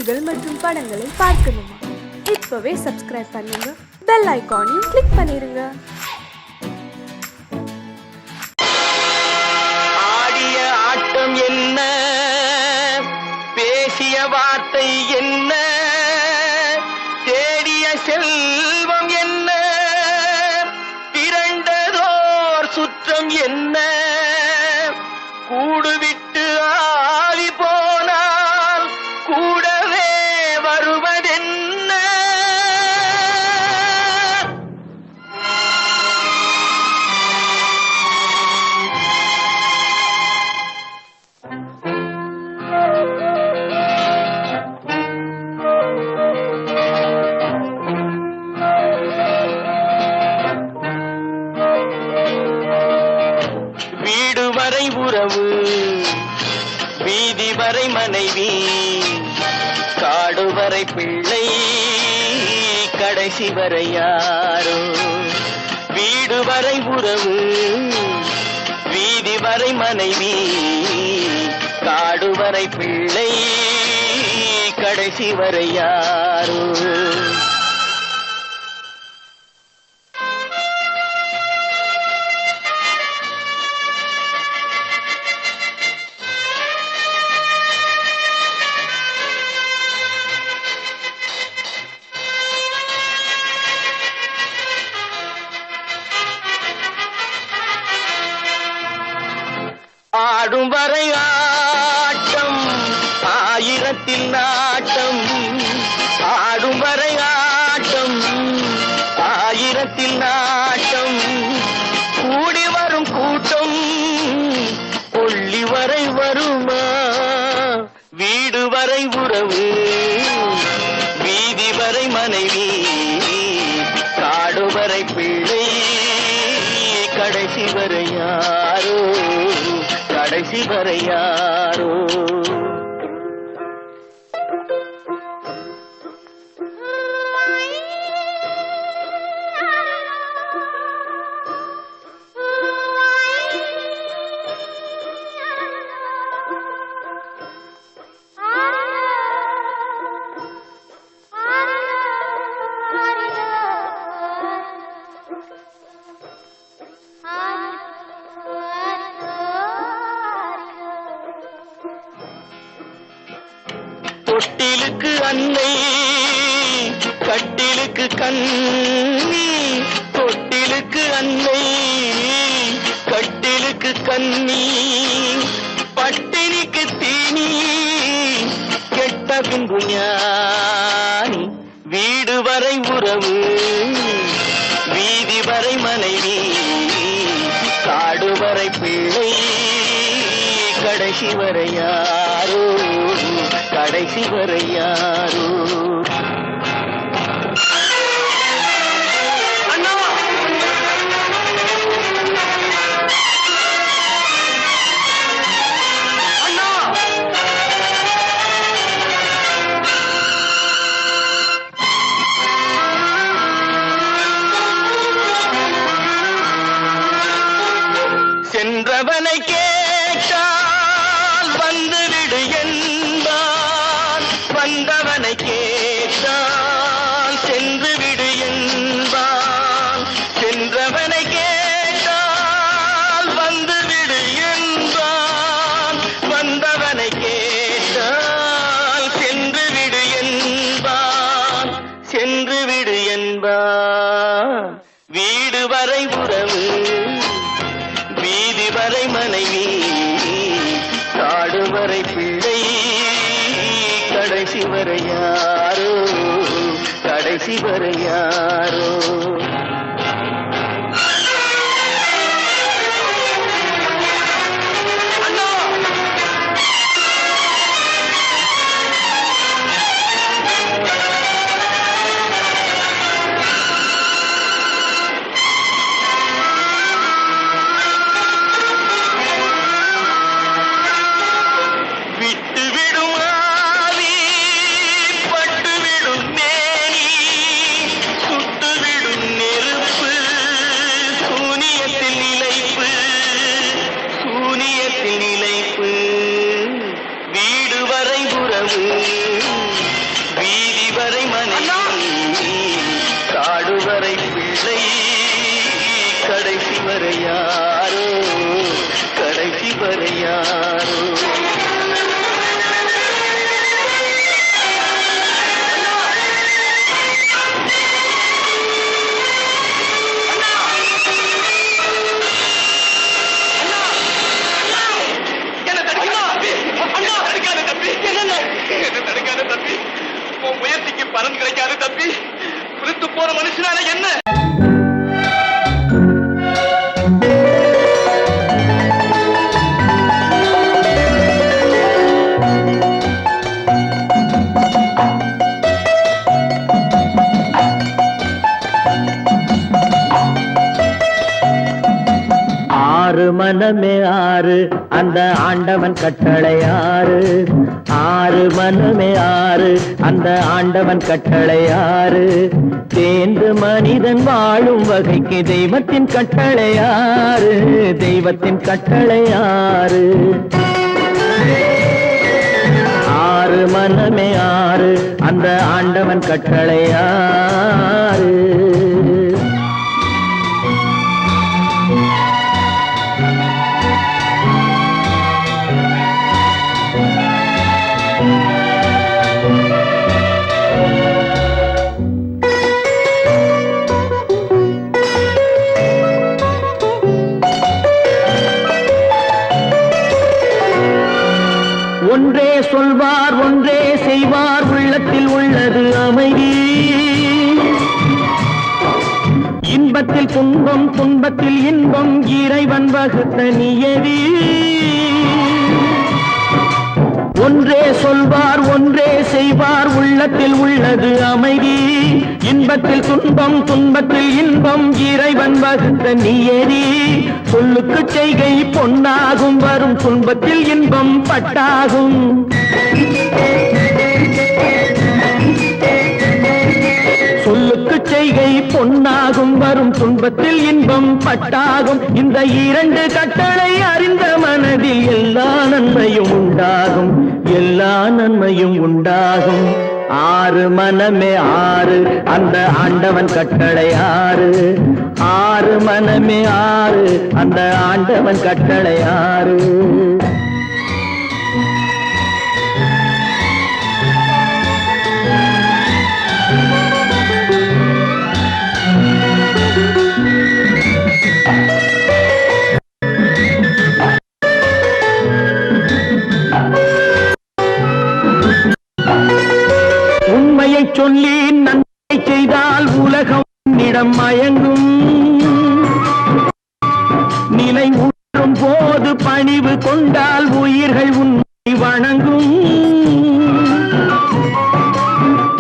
செய்திகள் மற்றும் படங்களை பார்க்கணுமா? இப்பவே சப்ஸ்கிரைப் பண்ணுங்க, பெல் ஐகானையும் கிளிக் பண்ணிருங்க. ஆடிய ஆட்டம் என்ன, பேசிய வார்த்தை என்ன, தேடிய செல்வம் என்ன, திரண்டதோர் சுற்றம் என்ன, கூடுவிட்டு ஆவி போனால் கூடவே வருவதென்ன. வீடு வரை உறவு, வீதி வரை மனைவி, காடு வரை பிள்ளை, கடைசி வரை யாரோ. வீடு வரை உறவு, வீதி வரை மனைவி, காடு வரை பிள்ளை, கடைசி வரை யாரோ. ஆடும் வரை ஆட்டம், ஆயிரத்தில் நாட்டம். ஆடும் வரை ஆட்டம், ஆயிரத்தில் நாட்டம். கூடி வரும் கூட்டம் கொள்ளி வரை வருமா? வீடு வரை உறவு, வீதி வரை மனைவி, காடு வரை பிள்ளை, கடைசி வரை யாரோ, கடைசி வரை யாரோ. தொட்டிலுக்கு அன்னை, கட்டிலுக்கு கண்ணி. தொட்டிலுக்கு அன்னை, கட்டிலுக்கு கண்ணி, பட்டினிக்கு தீனி, கெட்ட பின்பு ஞானி. வீடு வரை உறவு, வீதி வரை மனைவி, காடு வரை பிள்ளை, கடைசி வரை யாரோ, கடைசி வரை யாரோ. அண்ணா அண்ணா, சென்றவனை கேட்டால் வந்துவிடு என்பான், வந்தவனை கேட்டால் சென்று விடு என்பான். சென்றவனை கேட்டால் வந்துவிடு என்பான், வந்தவனை கேட்டால் சென்று விடு என்பான், சென்று விடு என்பான். வீடு வரை உறவு, வீதி வரை மனைவி, காடு வரை பிள்ளை, கடைசி வரை யாரோ, கடைசி வரை யாரோ. விட்டுவிடும் ஆவி, பட்டுவிடும் மேனி, சுட்டுவிடும் நெருப்பு. பலன் கிடைக்காது தம்பி. புரித்து போற மனுஷனால என்ன? ஆறு மனமே ஆறு அந்த ஆண்டவன் கட்டளை ஆறு. ஆறு மனமே ஆறு அந்த ஆண்டவன் கட்டளை ஆறு. தேர்ந்து மனிதன் வாழும் வகைக்கு தெய்வத்தின் கட்டளை ஆறு. தெய்வத்தின் கட்டளை ஆறு. ஆறு மனமே ஆறு அந்த ஆண்டவன் கட்டளை ஆறு. ஒன்றே சொல்வார் ஒன்றே செய்வார் உள்ளத்தில் உள்ளது அமைதி. இன்பத்தில் துன்பம் துன்பத்தில் இன்பம் இறைவன் வகுத்த நியதி. ஒன்றே சொல்வார் ஒன்றே செய்வார் உள்ளத்தில் உள்ளது அமைதி. இன்பத்தில் துன்பம் துன்பத்தில் இன்பம் இறைவன் வகுத்த நியதி. சொல்லுக்கு செய்கை பொன்னாகும் வரும் துன்பத்தில் இன்பம் பட்டாகும். சொல்லுக்கு செய்கை பொன்னாகும் வரும் துன்பத்தில் இன்பம் பட்டாகும். இந்த இரண்டு கட்டளை அறிந்த மனதில் எல்லா நன்மையும் உண்டாகும். எல்லா நன்மையும் உண்டாகும். ஆறு மனமே ஆறு அந்த ஆண்டவன் கட்டளை ஆறு. ஆறு மனமே ஆறு அந்த ஆண்டவன் கட்டளை ஆறு. உண்மையை சொல்லி நன்மை செய்தால் உலகம் உன்னிடம் மயங்கும். நிலை உணரும் போது பணிவு கொண்டால் உயிர்கள் உன்னை வணங்கும்.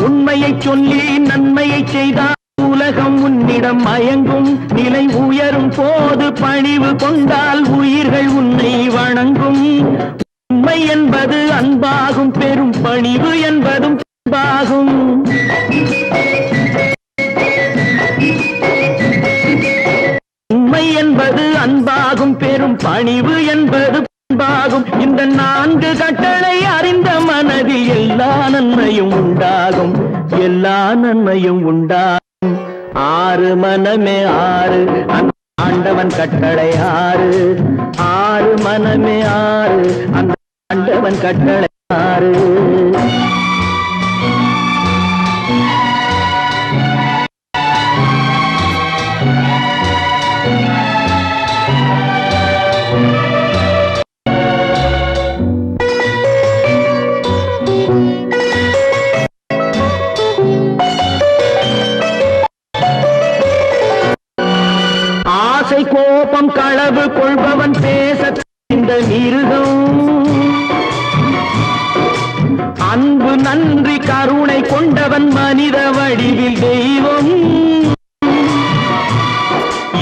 உண்மையை சொல்லி நன்மையை செய்தால் உலகம் உன்னிடம் மயங்கும். நிலை உயரும் போது பணிவு கொண்டால் உயிர்கள் உன்னை வணங்கும். உண்மை என்பது அன்பாகும் பெரும் பணிவு என்பதும் அன்பாகும். உண்மை என்பது அன்பாகும் பெரும் பணிவு என்பது அன்பாகும். இந்த நான்கு கட்டளை அறிந்த மனதில் எல்லா நன்மையும் உண்டாகும். எல்லா நன்மையும் உண்டாகும். ஆறு மனமே ஆறு அந்த ஆண்டவன் கட்டளை ஆறு. ஆறு மனமே ஆறு அந்த ஆண்டவன் கட்டளை ஆறு. ஆசை கோபம் களவு கொள்பவன் பேச இந்த மிருகம். அன்பு நன்றி கருணை கொண்டவன் மனித வடிவில் தெய்வம்.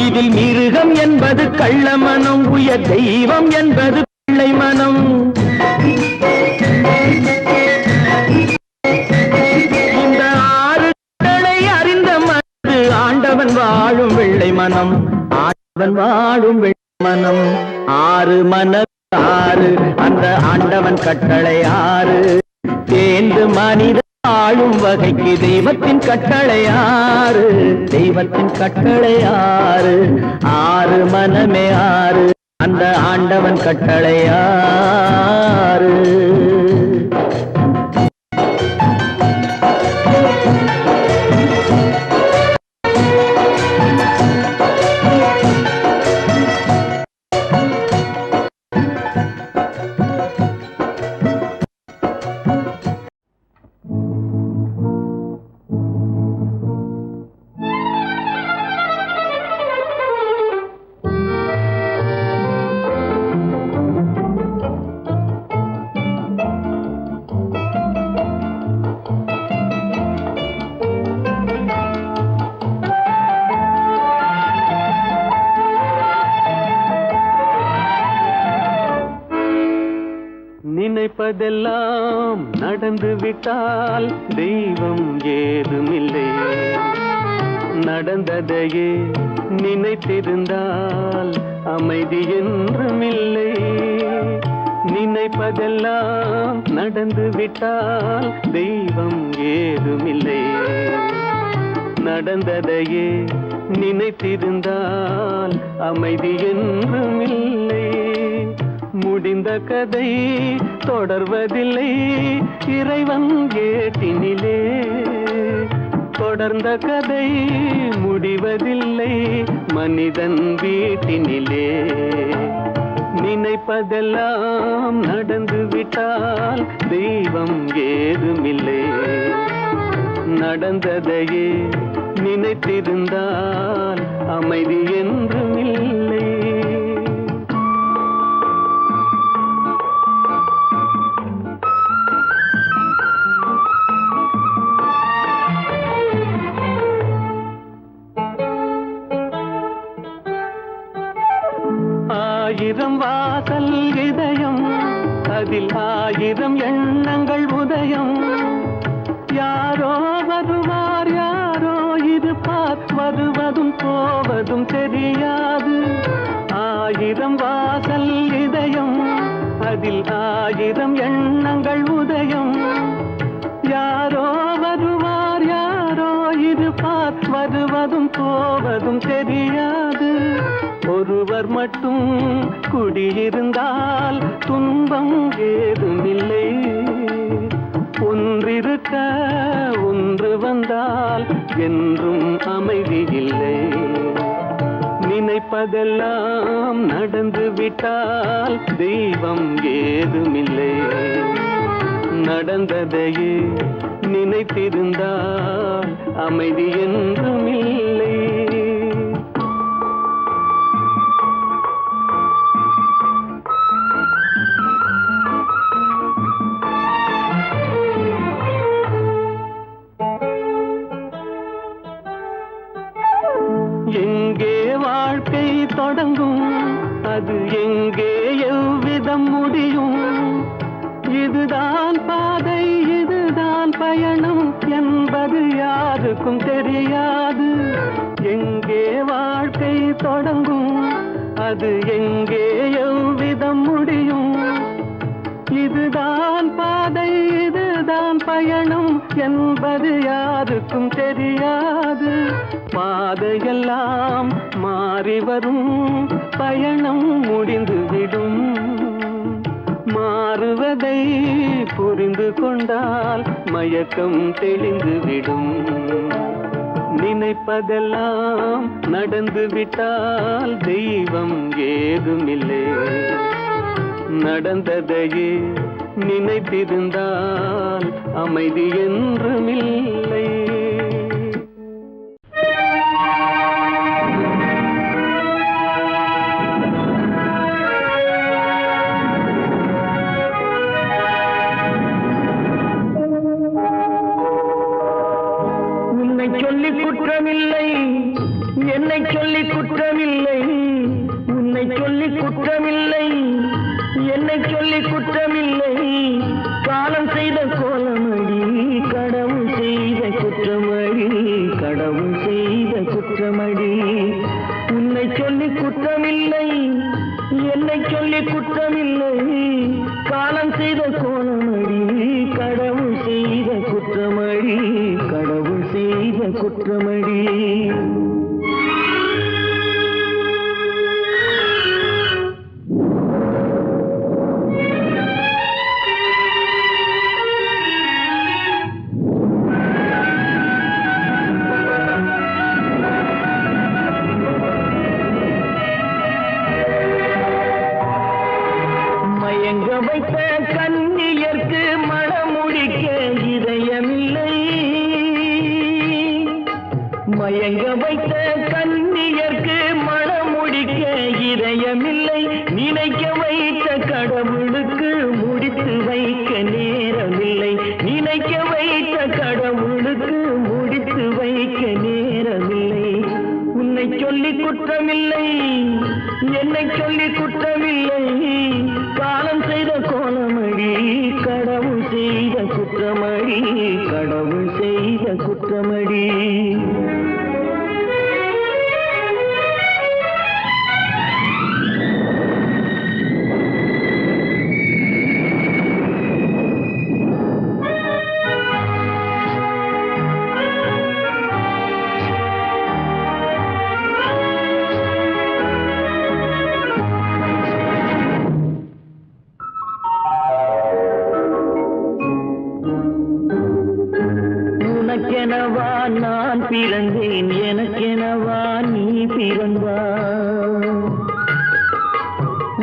இதில் மிருகம் என்பது கள்ள மனம். உயர் தெய்வம் என்பது பிள்ளை மனம். இந்த ஆறு கடலை அறிந்த மனது ஆண்டவன் வாழும் வெள்ளை மனம். ஆண்டவன் வாழும் வெள்ளை மனம். ஆறு மனம் ஆறு அந்த ஆண்டவன் கட்டளை ஆறு. தேர்ந்து மனித ஆளும் வகைக்கு தெய்வத்தின் கட்டளை ஆறு. தெய்வத்தின் கட்டளை ஆறு. ஆறு மனமே ஆறு அந்த ஆண்டவன் கட்டளை ஆறு. நினைப்பதெல்லாம் நடந்து விட்டால் தெய்வம் ஏதுமில்லை. நடந்ததையே நினைத்திருந்தால் அமைதி என்றுமில்லை. நினைப்பதெல்லாம் நடந்து விட்டால் தெய்வம் ஏதுமில்லை. நடந்ததையே நினைத்திருந்தால் அமைதி என்றுமில்லை. முடிந்த கதை தொடர்வதில்லை இறைவன் ஏட்டினிலே. தொடர்ந்த கதை முடிவதில்லை மனிதன் வீட்டினிலே. நினைப்பதெல்லாம் நடந்து விட்டால் தெய்வம் ஏதுமில்லை. நடந்ததையே நினைத்திருந்தால் அமைதி என்றுமில்லை. ஆயிரம் வாசல் இதயம், அதில் ஆயிரம் எண்ணங்கள் உதயம். யாரோ வருவார் யாரோ இருப்பார், வருவதும் போவதும் தெரியாது. ஆயிரம் வாசல் இதயம், அதில் ஆயிரம் எண்ணங்கள் உதயம். யாரோ வருவார் யாரோ இருப்பார், வருவதும் போவதும் தெரியாது. ஒருவர் மட்டும் குடியிருந்தால் துன்பம் ஏதுமில்லை. ஒன்றிருக்க ஒன்று வந்தால் என்றும் அமைதி இல்லை. நினைப்பதெல்லாம் நடந்து விட்டால் தெய்வம் ஏதுமில்லை. நடந்ததையே நினைத்திருந்தால் அமைதி என்றுமில்லை. எங்கே வாழ்க்கை தொடங்கும், அது எங்கே எவ்விதம் முடியும்? இதுதான் பாதை இதுதான் பயணம் என்பது யாருக்கும் தெரியாது. எங்கே வாழ்க்கை தொடங்கும், அது எங்கே எவ்விதம் முடியும்? இதுதான் பாதை இதுதான் பயணம் என்பது யாருக்கும் தெரியாது. பாதையெல்லாம் மாறி வரும், பயணம் முடிந்துவிடும். மாறுவதை புரிந்து கொண்டால் மயக்கம் தெளிந்துவிடும். நினைப்பதெல்லாம் நடந்து விட்டால் தெய்வம் ஏதுமில்லை. நடந்ததையே நினைத்திருந்தால் அமைதி என்றுமில்லை. உன்னை சொல்லி குற்றமில்லை, என்னை சொல்லி குற்றமில்லை. உன்னை சொல்லி குற்றமில்லை, என்னை சொல்லி குற்றமில்லை. காலம் செய்த கோலமடி, கடவுள் செய்த குற்றமடி, கடவுள் செய்த குற்றமடி. உன்னை சொல்லி குற்றமில்லை, என்னை சொல்லி குற்றமில்லை. காலம் செய்த கோலமடி, கடவுள் செய்த குற்றமடி, கடவுள் செய்த குற்றமடி. மயங்க வைத்த கன்னியர்க்கு மணமுடிக்க இதயமில்லை. மயங்க வைத்த கன்னியர்க்கு மணமுடிக்க இதயமில்லை. நினைக்க வைத்த கடவுளுக்கு முடித்து வைக்க நேரமில்லை. நினைக்க வைத்த கடவுளுக்கு முடித்து வைக்க நேரமில்லை. உன்னை சொல்லி குற்றமில்லை, என்னை சொல்லி குற்றமில்லை. காலம் செய்த கோலமடி கடவுள் செய்த குற்றமடி கடவுள் செய்த குற்றமடி உனக்கெனவா நான் பிறந்தேன் எனக்கெனவா நீ பிறந்தாய்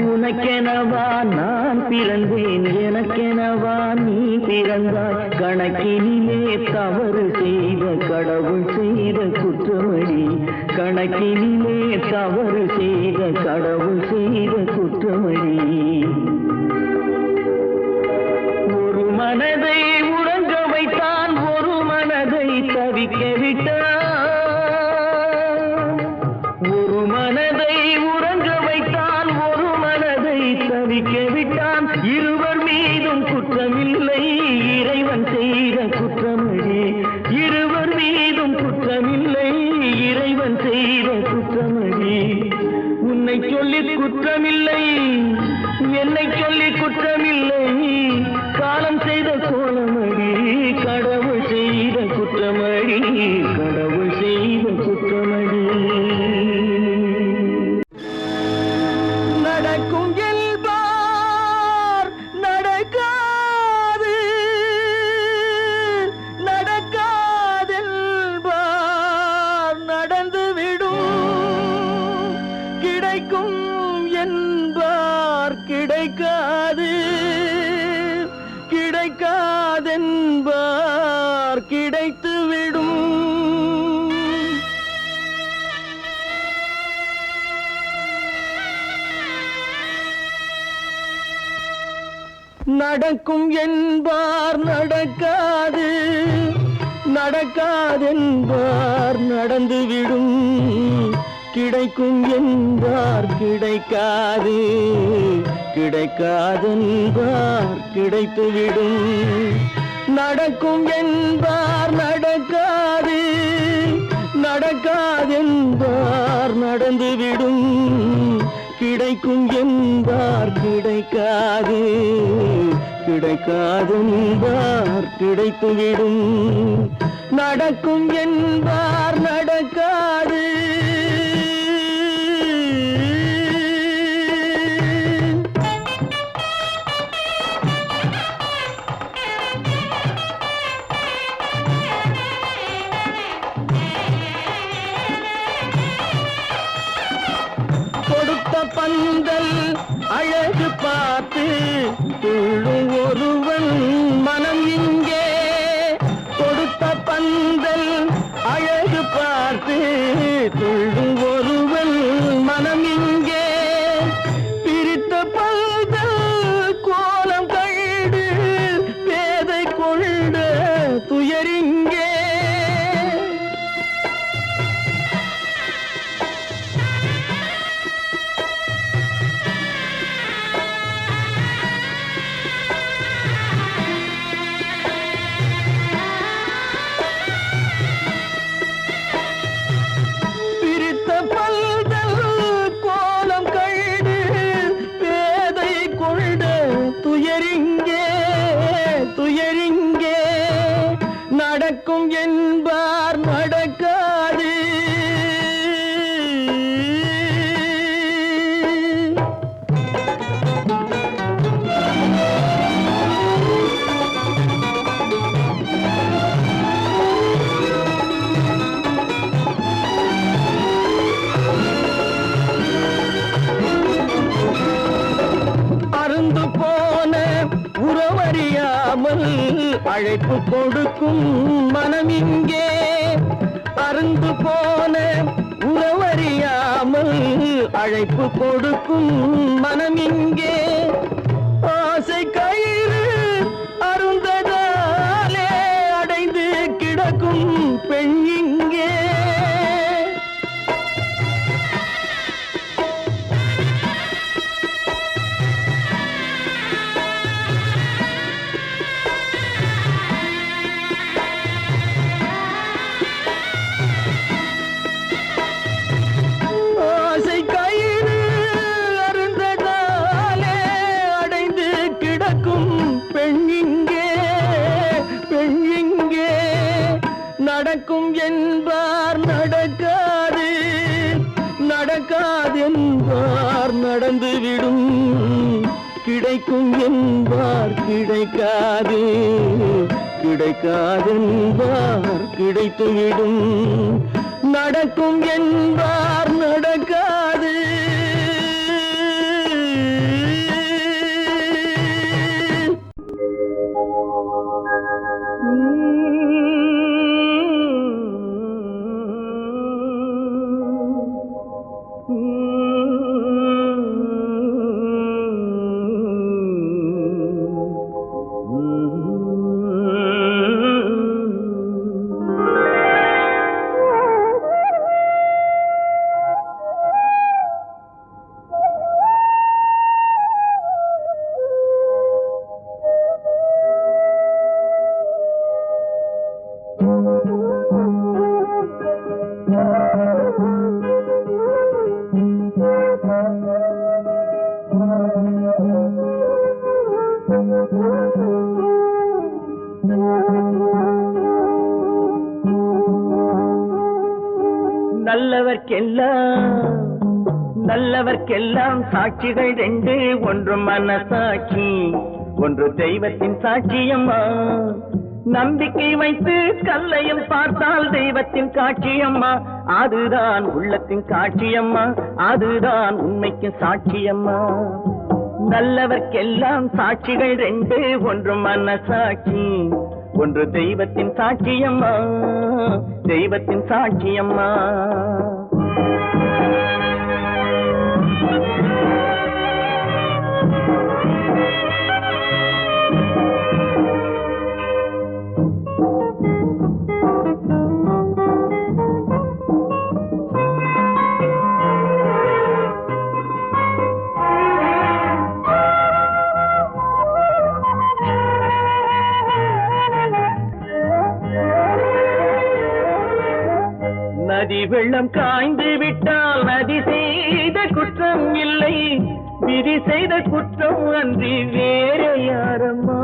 உனக்கெனவா நான் பிறந்தேன் எனக்கெனவா நீ பிறந்தாய் கணக்கினிலே தவறு செய்த கடவுள் செய்த குற்றமடி கணக்கினிலே தவறு செய்த கடவுள் செய்த குற்றமடி ஒரு மனதை உறங்க வைத்தான் ஒரு மனதை தவிக்க விட்டான் ஒரு மனதை உறங்க வைத்தான் ஒரு மனதை தவிக்க விட்டான் இருவர் மீதும் குற்றமில்லை இறைவன் செய்த குற்றமடி இருவர் மீதும் குற்றமில்லை இறைவன் செய்த குற்றமடி உன்னை சொல்லி குற்றமில்லை என்னை சொல்லி குற்றமில்லை காலம் செய்த கோலமடி கடவுள் செய்த குற்றமடி கடவுள் செய்த குற்றமடி நடக்கும் என்பார் நடக்காது நடக்காதென்பார் நடந்துவிடும் கிடைக்கும் என்பார் கிடைக்காது கிடைக்காதென்பார் கிடைத்துவிடும் நடக்கும் என்பார் நடக்காது நடக்காதென்பார் நடந்துவிடும் கிடைக்கும் என்பார் கிடைக்காது கிடைக்காதென்பார் கிடைத்துவிடும் நடக்கும் என்பார் நடக்காது நடக்காதென்பார் நடந்துவிடும் கிடைக்கும் என்பார் கிடைக்காது கிடைக்காதென்பார் கிடைத்துவிடும் நடக்கும் என்பார் நடக்காது பந்தல் அழகு பார்த்து துள்ளும் ஒருவன் மனம் இங்கே கொடுத்த பந்தல் அழகு பார்த்து துள்ளும் ஒருவன் மனம் இங்கே பிரித்த பந்தல் கோலம் கண்டு பேதை கொண்ட துயரிங்கே துயரிங்கே நடக்கும் என்பார் நடக்காது அருந்து போன உறவறியாமல் அழைப்பு கொடுக்கும் மனம் இங்கே அருந்து போன உறவறியாமல் அழைப்பு கொடுக்கும் மனம் இங்கே ஆசை கயிறு அருந்ததாலே அடைந்து கிடக்கும் பெண் இங்கே நடக்கும் என்பார் நடக்காது, நடக்காதென்பார் நடந்துவிடும், கிடைக்கும் என்பார் கிடைக்காது, கிடைக்காதென்பார் கிடைத்துவிடும், நடக்கும் என்பார் நடக்காது. நல்லவர்க்கெல்லாம் சாட்சிகள் ரெண்டு, ஒன்று மனசாட்சி, ஒன்று தெய்வத்தின் சாட்சியம்மா. நம்பிக்கை வைத்து கல்லையும் பார்த்தால் தெய்வத்தின் காட்சியம்மா, அதுதான் உள்ளத்தின் காட்சியம்மா, அதுதான் உண்மைக்கு சாட்சியம்மா. நல்லவர்க்கெல்லாம் சாட்சிகள் ரெண்டு, ஒன்று மனசாட்சி, ஒன்று தெய்வத்தின் சாட்சியம்மா, தெய்வத்தின் சாட்சியம்மா. நதி வெள்ளம் காய்ந்து விட்டால் நதி செய்த குற்றம் இல்லை, விதி செய்த குற்றம் அன்றி வேறு யாரம்மா.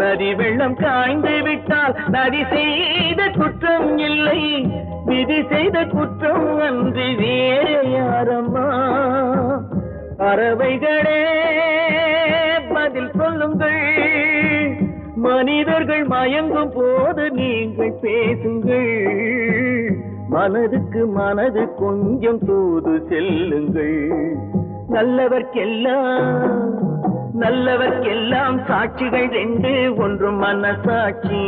நதி வெள்ளம் காய்ந்து விட்டால் நதி செய்த குற்றம் இல்லை, விதி செய்த குற்றம் அன்றி வேறு யாரம்மா. பறவைகளே பதில் சொல்லுங்கள், மனிதர்கள் மயங்கும் போது நீங்கள் பேசுங்கள், மனதுக்கு மனது கொஞ்சம் தூது செல்லுங்கள். நல்லவர்க்கெல்லாம் சாட்சிகள் ரெண்டு, ஒன்று மனசாட்சி,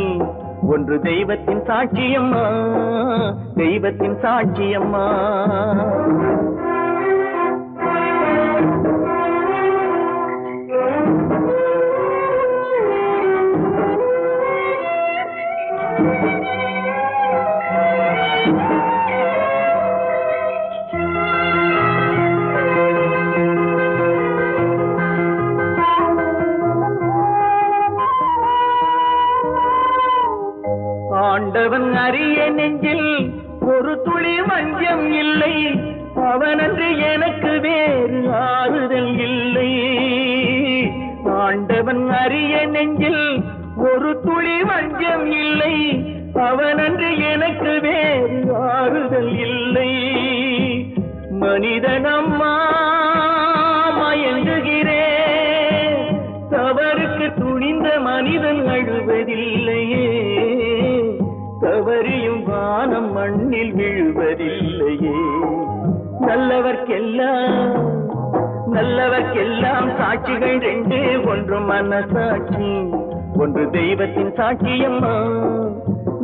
ஒன்று தெய்வத்தின் சாட்சியம்மா, தெய்வத்தின் சாட்சியம்மா. ஆண்டவன் அறிய நெஞ்சில் ஒரு துளி வஞ்சம் இல்லை, அவனன்று எனக்கு வேறு ஆறுதல் இல்லை. ஆண்டவன் அறிய நெஞ்சில் ஒரு துளி வஞ்சம் இல்லை, அவனன்று எனக்கு வேறு ஆறுதல் இல்லை. மனிதனம்மா மயங்குகிறேன், தவறுக்கு துணிந்த மனிதன் அழுவதில்லையே, தவறியும் வானம் மண்ணில் விழுவதில்லையே. நல்லவர்க்கெல்லாம் சாட்சிகள் ரெண்டு, ஒன்று மனசாட்சி, ஒன்று தெய்வத்தின் சாட்சியம்மா.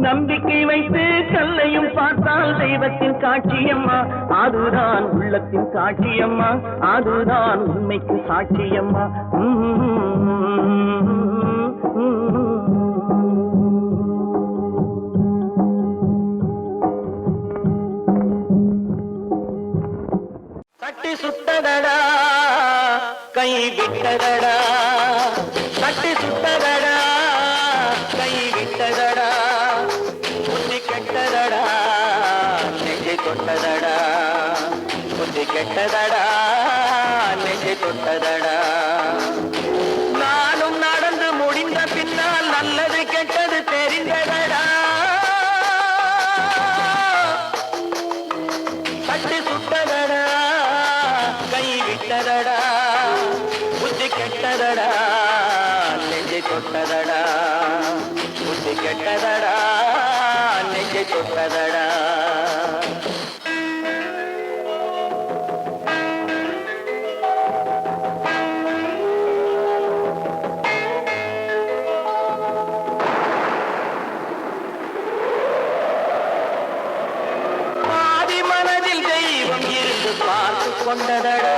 நம்பிக்கை வைத்து கல்லையும் பார்த்தால் தெய்வத்தின் காட்சியம்மா, அதுதான் உள்ளத்தின் காட்சியம்மா, அதுதான் உண்மைக்கு சாட்சியம்மா. தட்டி சுட்டதடா கை விட்டதடா, தட்டி சுட்டதடா கை விட்டதடா, புத்தி கெட்டதடா நெஞ்சை தொட்டதடா, புத்தி கெட்டதடா நெஞ்சை தொட்டதடா. நானும் நடந்து முடிந்த பின்னால் நல்லது கெட்டது தெரிந்ததடா, கெட்டதடா நெஞ்சை தொட்டதடா. பார்த்து கொண்டதடா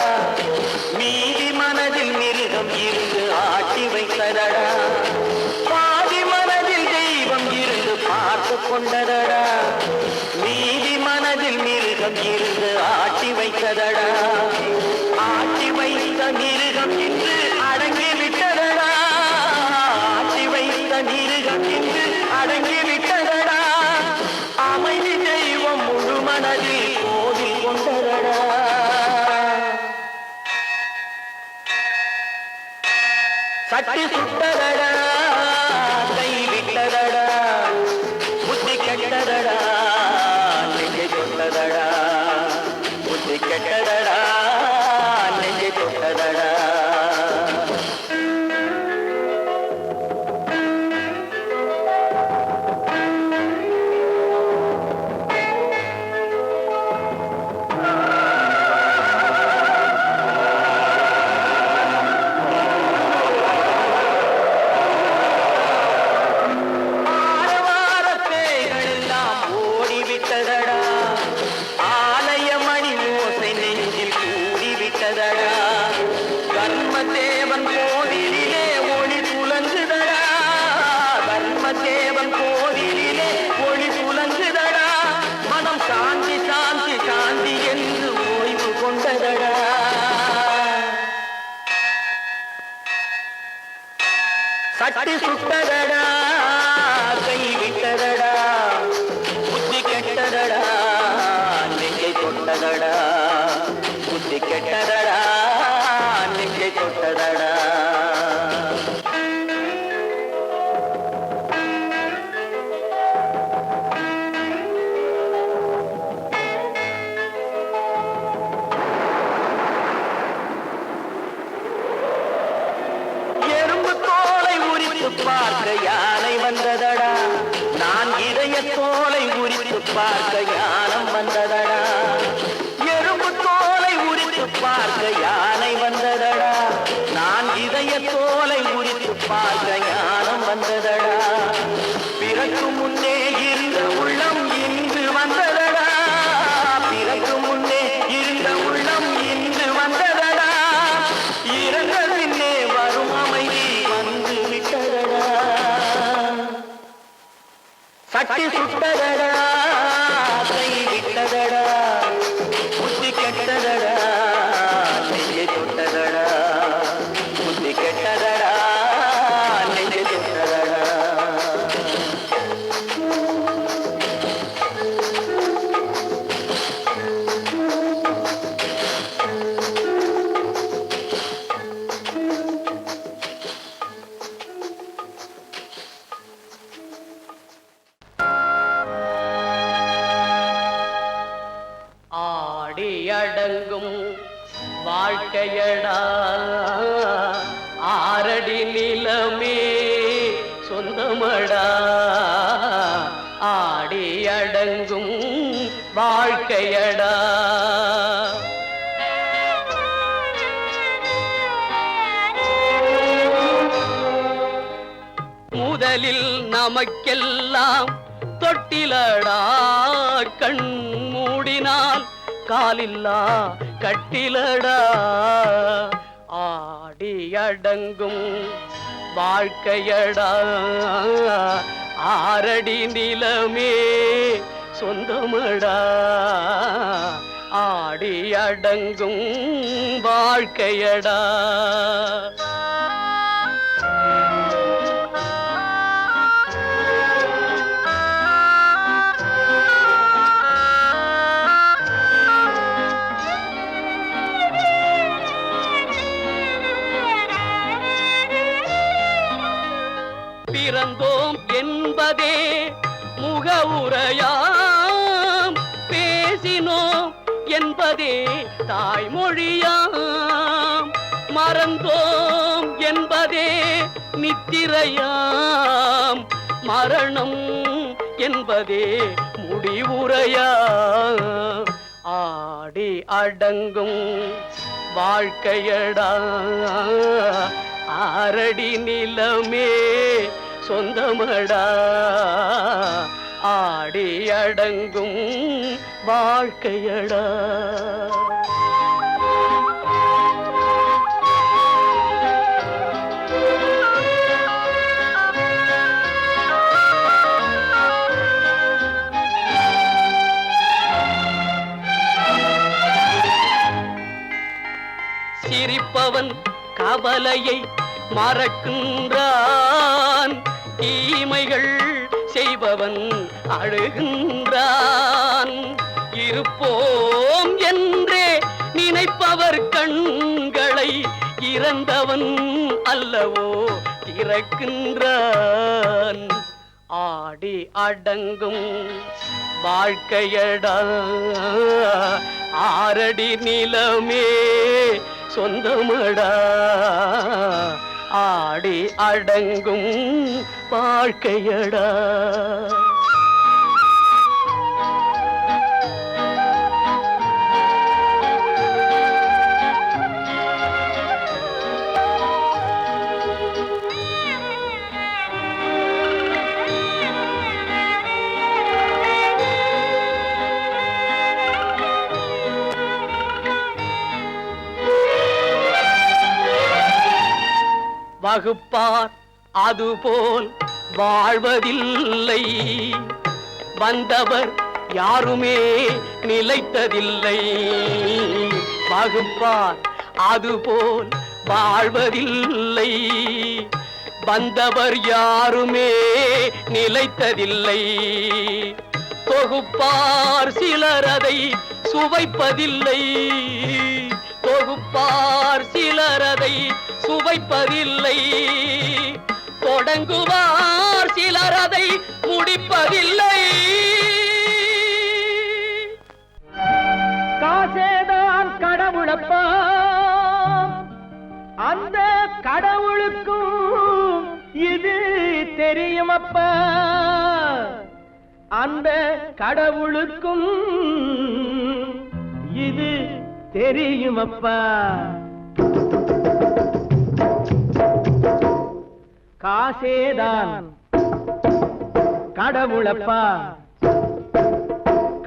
மீதி மனதில் மிருகம் இருந்து ஆட்டி வைத்ததடா. பாதி மனதில் தெய்வம் இருந்து பார்த்து கொண்டதடா மீதி மனதில் மிருகம் இருந்து ஆட்டி வைத்ததடா. ஆட்டி வைத்த மிருகம் இன்று அடங்கி விட்டதடா. ஆட்டி வைத்த மிருகம் இன்று அடங்கி விட்டதடா. அமைதி தெய்வம் முழு மனதில் கோவில் கொண்டதடா. சட்டி சுட்டதடா கை விட்டதடா. புத்தி கெட்டதடா நெஞ்சை தொட்டதடா. புத்தி கெட்டதடா நெஞ்சை தொட்டதடா. தர்மதேவன் கோவிலிலே ஒளி புலங்குதடா. தர்மதேவன் கோவிலிலே ஒளி புலங்குதடா. மனம் சாந்தி சாந்தி சாந்தி என்று ஓய்வு கொண்டதடா. சட்டி சுட்டதடா கை விட்டதடா. புத்தி கெட்டதடா நெஞ்சை தொட்டதடா. புத்தி கெட்டதடா நெஞ்சை தொட்டதடா. எறும்பு தோலை உரித்து பார்க்க யானை வந்ததடா. நான் இதய தோலை உரித்து பார்க்க யானம் வந்ததடா. எறும்பு தோலை உரித்து பார்க்க யானை வந்ததடா. நான் இதய தோலை உரித்து பார்க்க ஞானம் வந்ததடா. பிறகு முன்னே இருந்த உள்ளம் இன்று வந்ததடா. பிறகு முன்னே இருந்த உள்ளம் இன்று வந்ததடா. இறந்த பின்னே வரும் அமைதி வந்து விட்டதடா. சட்டி சுட்டதடா கை விட்டதடா. புத்தி கெட்டதடா நெஞ்சை தொட்டதடா. புத்தி கெட்டதடா நெஞ்சை தொட்டதடா. அடங்கும் வாழ்க்கையடா ஆரடி நிலமே சொந்தமடா. ஆடி அடங்கும் வாழ்க்கையடா. முதலில் நமக்கெல்லாம் தொட்டிலடா. கண் மூடினால் காலில்லா கட்டிலடா. ஆடி அடங்கும் வாழ்க்கையடா ஆரடி நிலமே சொந்தமடா. ஆடி அடங்கும் வாழ்க்கையடா. பிறந்தோம் என்பதே முகவுரையாம். பேசினோம் என்பதே தாய்மொழியாம். மறந்தோம் என்பதே நித்திரையாம். மரணம் என்பதே முடிவுரையா ஆடி அடங்கும் வாழ்க்கையடா ஆரடி நிலமே சொந்தமடா ஆடி அடங்கும் வாழ்க்கையடா சிரிப்பவன் கவலையை மறக்கின்றான் தீமைகள் செய்பவன் அழுகின்றான் இருப்போம் என்றே நினைப்பவர் கண்களை இறந்தவன் அல்லவோ திறக்கின்றான் ஆடி அடங்கும் வாழ்க்கையடா ஆரடி நிலமே சொந்தமடா ஆடி அடங்கும் வாழ்க்கையடா வகுப்பார் அதுபோல் வாழ்வதில்லை வந்தவர் யாருமே நிலைத்ததில்லை வகுப்பார் அதுபோல் வாழ்வதில்லை வந்தவர் யாருமே நிலைத்ததில்லை தொகுப்பார் சிலர் அதை சுவைப்பதில்லை தொகுப்பார் சிலர் அதை சுவைப்பதில்லை தொடங்குவார் சிலர் அதை முடிப்பதில்லை காசேதான் கடவுளப்பா அந்த கடவுளுக்கும் இது தெரியுமப்பா அந்த கடவுளுக்கும் இது தெரியுமப்பா காசேதான் கடவுளப்பா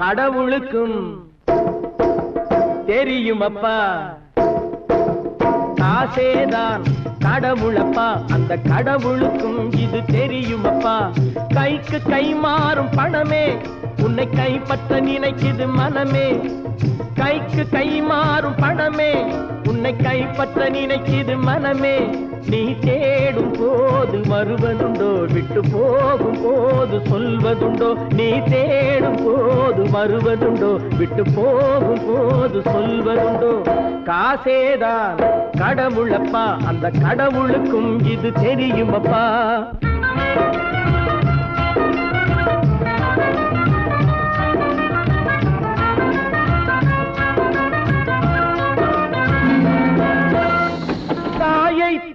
கடவுளுக்கும் தெரியுமப்பா காசேதான் கடவுளப்பா அந்த கடவுளுக்கும் இது தெரியுமப்பா கைக்கு கை மாறும் பணமே உன்னை கைப்பற்ற நினைக்குது மனமே கைக்கு கை மாறும் பணமே உன்னை கைப்பற்ற நினைக்குது மனமே நீ தேடும் போது வருவதுண்டோ விட்டு போகும் போது சொல்வதுண்டோ நீ தேடும் போது வருவதுண்டோ விட்டு போகும் போது சொல்வதுண்டோ காசேதான் கடவுளப்பா அந்த கடவுளுக்கும் இது தெரியுமப்பா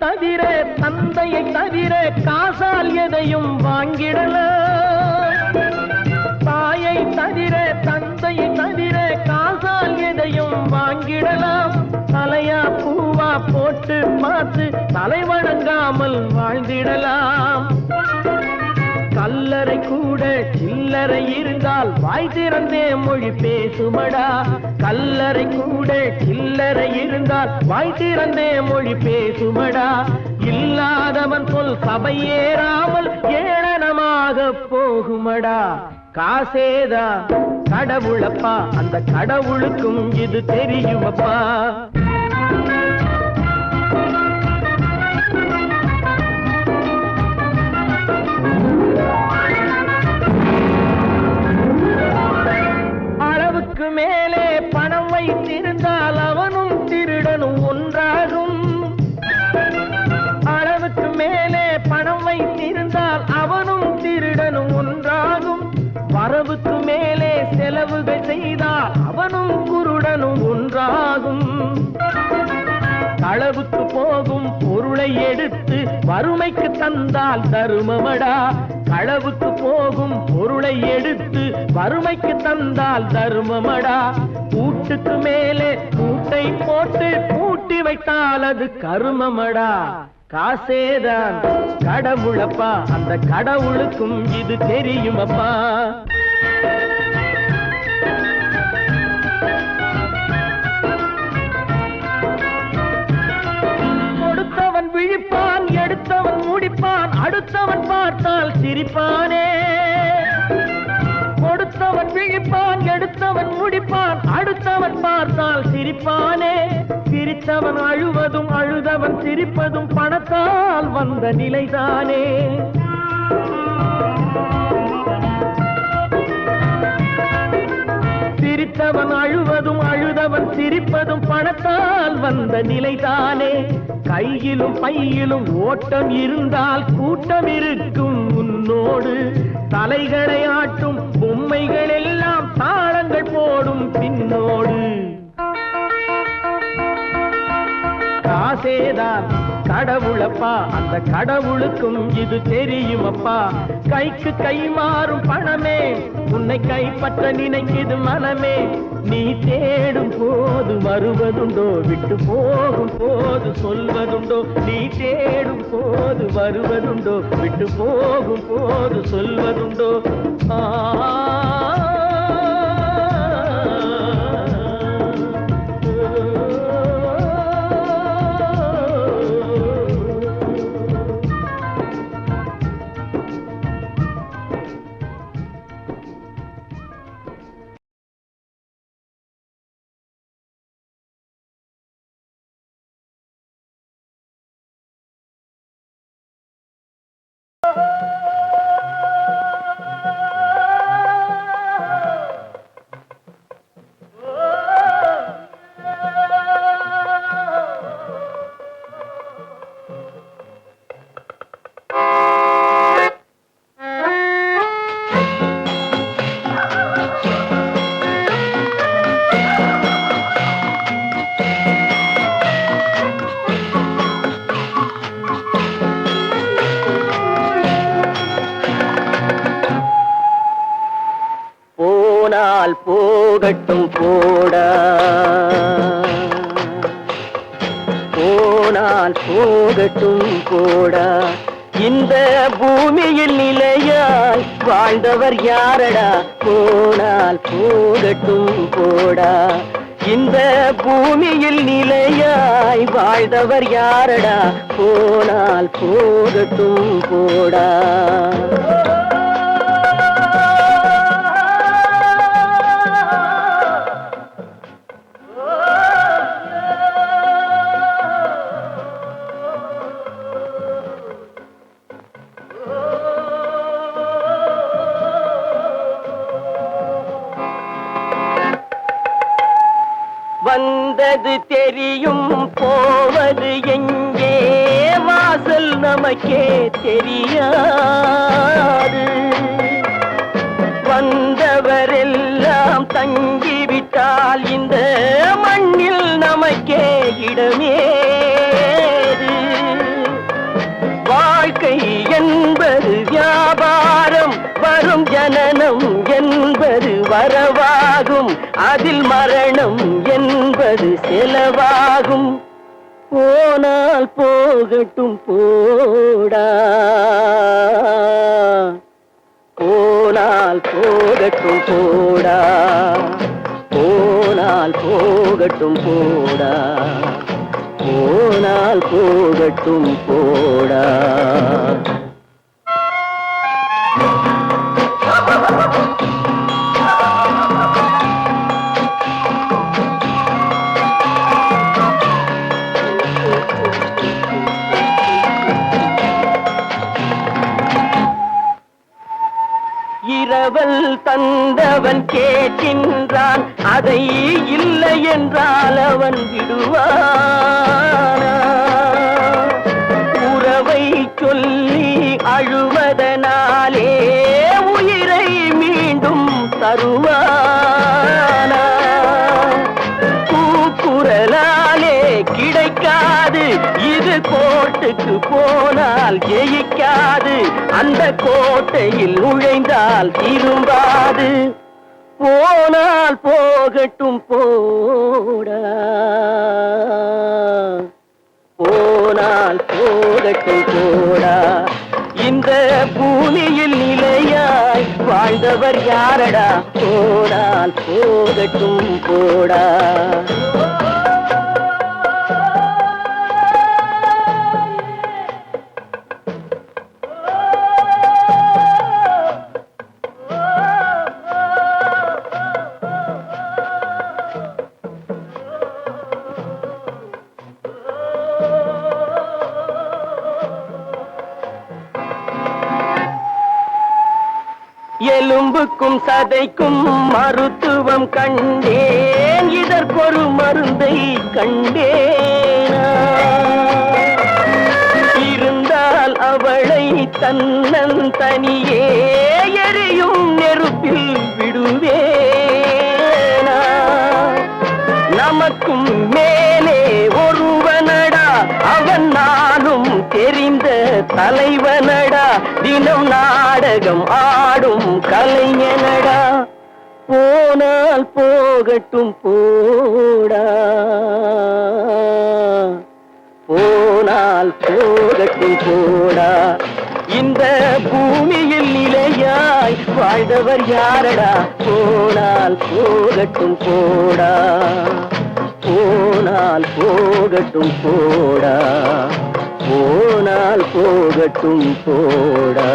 தவிர தந்தையை தவிர காசால் எதையும் வாங்கிடலாம் தாயை தவிர தந்தையை தவிர காசால் எதையும் வாங்கிடலாம் தலையா பூவா போட்டு பார்த்து தலை வணங்காமல் வாழ்ந்திடலாம் கல்லறை கூட சில்லறை இருந்தால் வாய் திறந்தே மொழி பேசுமடா கல்லறை கூட சில்லறை இருந்தால் வாய் திறந்தே மொழி பேசுமடா இல்லாதவன் சொல் சபையேறாமல் ஏளனமாக போகுமடா காசேதான் கடவுளப்பா அந்த கடவுளுக்கும் இது தெரியுமப்பா அளவுக்கு மேலே பணம் வைத்திருந்தால் அவனும் திருடனும் ஒன்றாகும் அளவுக்கு மேலே பணம் வைத்திருந்தால் அவனும் திருடனும் ஒன்றாகும் வரவுக்கு மேலே செலவுகள் செய்தால் அவனும் குருடனும் ஒன்றாகும் களவுக்கு போகும் பொருளை எடுத்து வறுமைக்கு தந்தால் தருமமடா களவுக்கு போகும் பொருளை எடுத்து வறுமைக்கு தந்தால் தர்மமடா. கூட்டுக்கு மேலே கூட்டை போட்டு பூட்டி வைத்தால் அது கருமமடா. காசேதான் கடவுளப்பா, அந்த கடவுளுக்கும் இது தெரியுமப்பா. கொடுத்தவன் விழிப்பான், எடுத்தவன் முடிப்பான், அடுத்தவன் பார்த்தால் சிரிப்பானே. கொடுத்தவன் விழிப்பான், எடுத்தவன் முடிப்பான், அடுத்தவன் பார்த்தால் சிரிப்பானே. சிரித்தவன் அழுவதும் அழுதவன் சிரிப்பதும் பணத்தால் வந்த நிலைதானே. சிரித்தவன் அழுவதும் அழுதவன் சிரிப்பதும் பணத்தால் வந்த நிலைதானே. கையிலும் பையிலும் ஓட்டம் இருந்தால் கூட்டம் இருக்கும் உன்னோடு. தலைகளை ஆட்டும் பொம்மைகள் எல்லாம் தாளங்கள் போடும் பின்னோடு. காசேதான் கடவுளப்பா, அந்த கடவுளுக்கும் இது தெரியுமப்பா. கைக்கு கை மாறும் பணமே உன்னை கைப்பற்ற நினைக்குது மனமே. நீ தேடும் போது வருவதுண்டோ, விட்டு போகும் போது சொல்வதுண்டோ. நீ தேடும் போது வருவதுண்டோ, விட்டு போகும் போது சொல்வதுண்டோ. போகட்டும் போடா, போனால் போகட்டும் போடா. இந்த பூமியில் நிலையாய் வாழ்ந்தவர் யாரடா? போனால் போகட்டும் போடா. இந்த பூமியில் நிலையாய் வாழ்ந்தவர் யாரடா? போனால் போகட்டும் போடா. வந்தது தெரியும், போவது எங்கே? வாசல் நமக்கே தெரியாது. வந்தவரெல்லாம் தங்கிவிட்டால் இந்த மண்ணில் நமக்கே இடமேது. வாழ்க்கை என்பது வியாபாரம், வரும் ஜனனம் என்பது வரவாகும், அதில் மரணம் என்பது செலவாகும். போனால் போகட்டும் போடா, போனால் போகட்டும் போடா, போனால் போகட்டும் போடா, போனால் போகட்டும் போடா. இரவல் தந்தவன் கேட்கின்றான், அதை இல்லை என்றால் அவன் விடுவானா? உறவை சொல்லி அழுவதனாலே உயிரை மீண்டும் தருவானா? கூக்குரலாலே கிடைக்காது, இது கோர்ட்டுக்கு போனால் ஜெயிக்க கிடையாது, அந்த கோட்டையில் நுழைந்தால் திரும்பாது. போனால் போகட்டும் போடா, போனால் போகட்டும் போடா. இந்த பூமியில் நிலையாய் வாழ்ந்தவர் யாரடா, போனால் போகட்டும் போடா. எலும்புக்கும் சதைக்கும் மருத்துவம் கண்டேன், இதற்கொரு மருந்தை கண்டேனா. இருந்தால் அவளை தன்னந்தனியே எரியும் நெருப்பில் விடுவேனா. நமக்கும் மேலே ஒருவனடா, அவன் நானும் தெரிந்த தலைவனடா. தினம் நாடகம் ஆடும் கலைஞனடா. போனால் போகட்டும் போடா, போனால் போகட்டும் போடா. இந்த பூமியில் நிலையாய் வாழ்ந்தவர் யாரடா, போனால் போகட்டும் போடா, போனால் போகட்டும் போடா, போனால் போகட்டும் போடா.